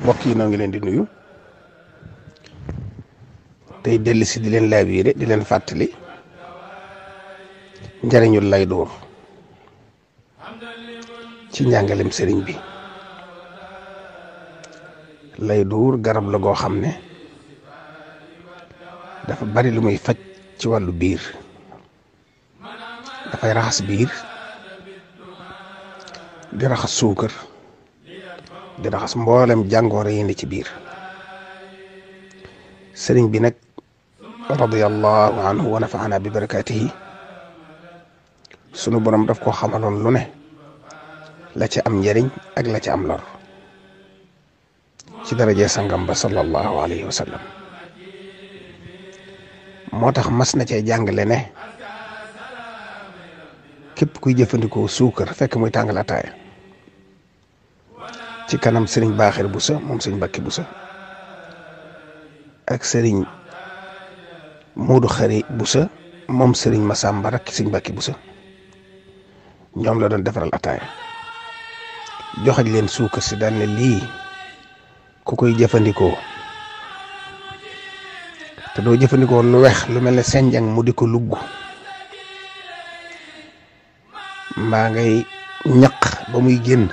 mbokk yi noo ngi leen di nuyu tey dellu si di leen laabiire di leen fàttali njariñul lay dóor ci njàngalem sëriñ bi. lay dóor garab la goo xam ne dafa bari lu muy faj ci wàllu biir, dafay raxas biir, di raxas suukar, di raxas mboolem jàngooro yi ne ci biir. sëriñ bi nag radiyallahu anhu wa nafaana bi barakaatihi sunu borom daf ko xamaloon lu ne la ci am njariñ ak la ci am lor ci daraje sangam ba sallallahu alayhi wa sallam. moo tax mas na cee jàngale ne képp kuy jëfandikoo suukar fekk muy tàngal ataaya ci kanam sëriñ Baaxir Buso moom sëriñ Mbàkke Buso ak sëriñ Moodu Xari Buso moom sëriñ Masamba rakk sëriñ Mbàkke Buso ñoom la doon defaral ataaya joxañ leen suukar si daan ne lii ku koy jëfandikoo te doo jëfandikoo lu weex lu mel ne senjang mu di ko lugg mbaa ngay ñaq ba muy génn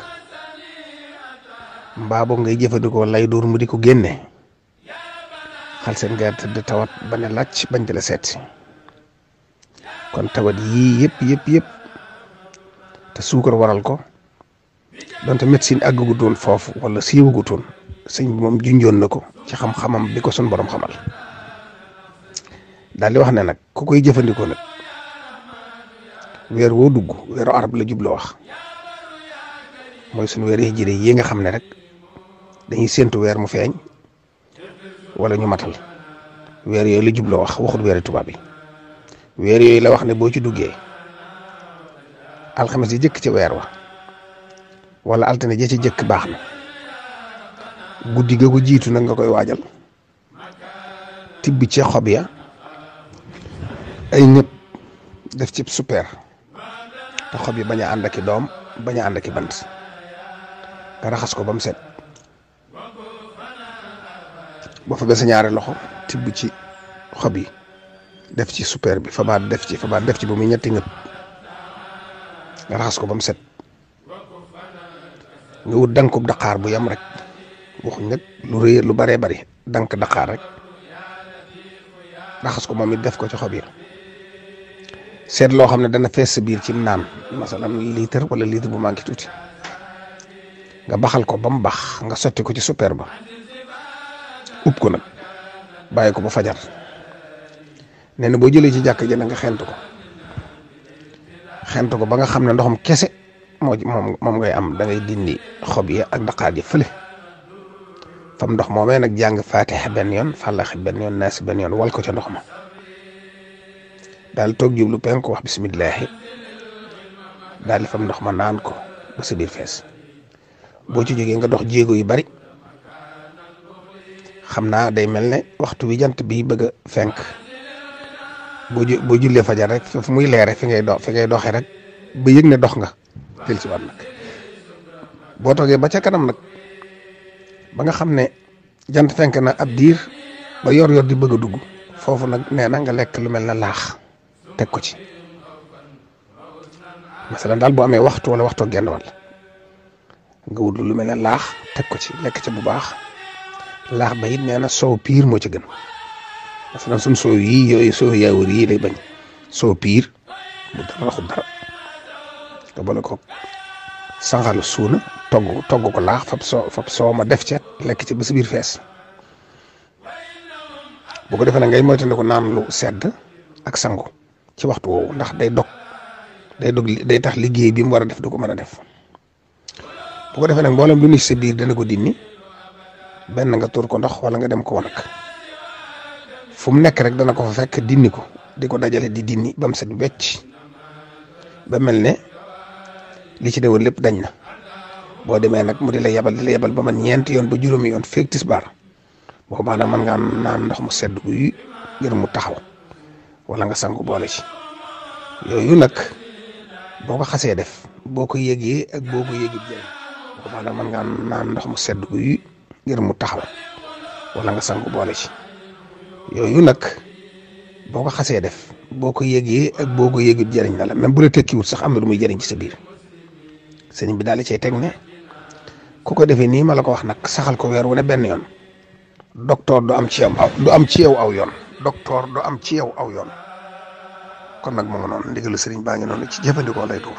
mbaa boog ngay jëfandikoo lay dóor mu di ko génne xal seen nga tëdd tawat ba ne làcc bañ di la seet si. kon tawat yii yëpp te suukar waral ko donte médecine àggagutoon foofu wala siiwagutoon sëñ bi moom junjoon na ko ci xam-xamam bi ko sun borom xamal daal di wax ne nag ku koy jëfandikoo nag weer woo dugg weeru arab la jubla wax mooy suñu weer hijri yi nga xam ne rek dañuy séentu weer mu feeñ wala ñu matal weer yooyu la jubla wax waxut weeri tubaab yi. weer yooyu la wax ne boo ci duggee alxames yi jëkk ci weer wa wala altine ja ci jëkk baax na guddi ga ko jiitu nag nga koy waajal tibbi ci xob ya ay ñëpp def ci super te xob yi bañ a ànd ak i doom bañ a ànd ak i bant nga raxas ko ba mu set boo fa ba sa ñaari loxo tibb ci xob yi def ci super bi fabaat def ci ba muy ñetti ñëpp nga raxas ko ba mu set nga wut dankub daqaar bu yam rek waxuñ nag lu rëy lu baree bari dank daqaar rek raxas ko moom it def ko ci xob yi seet loo xam ne dana fees sa biir ci naan masalan litre wala litre bu manqué tuuti nga baxal ko ba mu bax nga sotti ko ci super ba upp ko nag bàyyi ko ba fajar nee na boo jëlee ci jàkk ji na nga xent ko ba nga xam ne ndoxam kese moom ngay am da ngay dindi xob yi ak daqaar ji fële fam ndox moomee nag jàng faatiha benn yoon fàllaxi benn yoon naasi benn yoon wal ko ca ndox ma daal toog jublu penku wax bisimillahi daal di fam ndox ma naan ko ba sa biir fees. boo ci jógee nga dox jéego yu bari xam naa day mel ne waxtu wi jant bi bëgg a fenk boo jullee fajar rek foofu muy leere fi ngay doxee rek ba yëg ne dox nga del ci waat nag boo toogee ba ca kanam nag ba nga xam ne jant fenk na ab diir ba yor di bëgg a dugg foofu nag nee na nga lekk lu mel ne laax teg ko ci masalan daal boo amee waxtu wala waxtoo genn wàll nga wut lu mel ne laax teg ko ci lekk ca bu baax laax ba it nee na soow piir moo ci gën masalan suñ soow yii yooyu soow yaawur yii lay bañ soow piir bu dara raxul dara nga boole ko sangalu suuna togg ko laax fab soow ma def ca lekk ci ba sa biir fees bu ko defee nag ngay moytandiku naan lu sedd ak sangu ci waxtu woowu ndax day tax liggéey bi mu war a def du ko mën a def bu ko defee nag mboolem lu ni sa biir dana ko dindi benn nga tuur ko ndox wala nga dem ko wanag fu mu nekk rek dana ko fa fekk dindi ko di ko dajale di dindi ba mu set wecc ba mel ne li ci dewoon lépp dañ na boo demee nag mu di la yebal ba man ñeenti yoon ba juróomi yoon feeg tisbaar boo baax nag mën ngaa naan ndox mu sedd guy ngir mu taxaw wala nga sangu boole ci yooyu nag boo ko xasee def boo ko yëgee ak boo ko yëgee jël boo baax nag mën ngaa naan ndox mu sedd guy ngir mu taxaw wala nga sangu boole ci yooyu nag boo ko xasee def boo ko yëgee ak boo ko yëgut jëriñ na la même bu la tekkiwut sax am na lu muy jëriñ ci sa biir sëriñ bi daal di cay teg ne ku ko defee nii ma la ko wax nag saxal ko weer wu ne benn yoon docteur du am ci yow aw yoon docteur du am ci yow aw yoon kon nag mu ngi noonu ndigalu sëriñ baa ngi noonu ci jëfandikoo lay tuur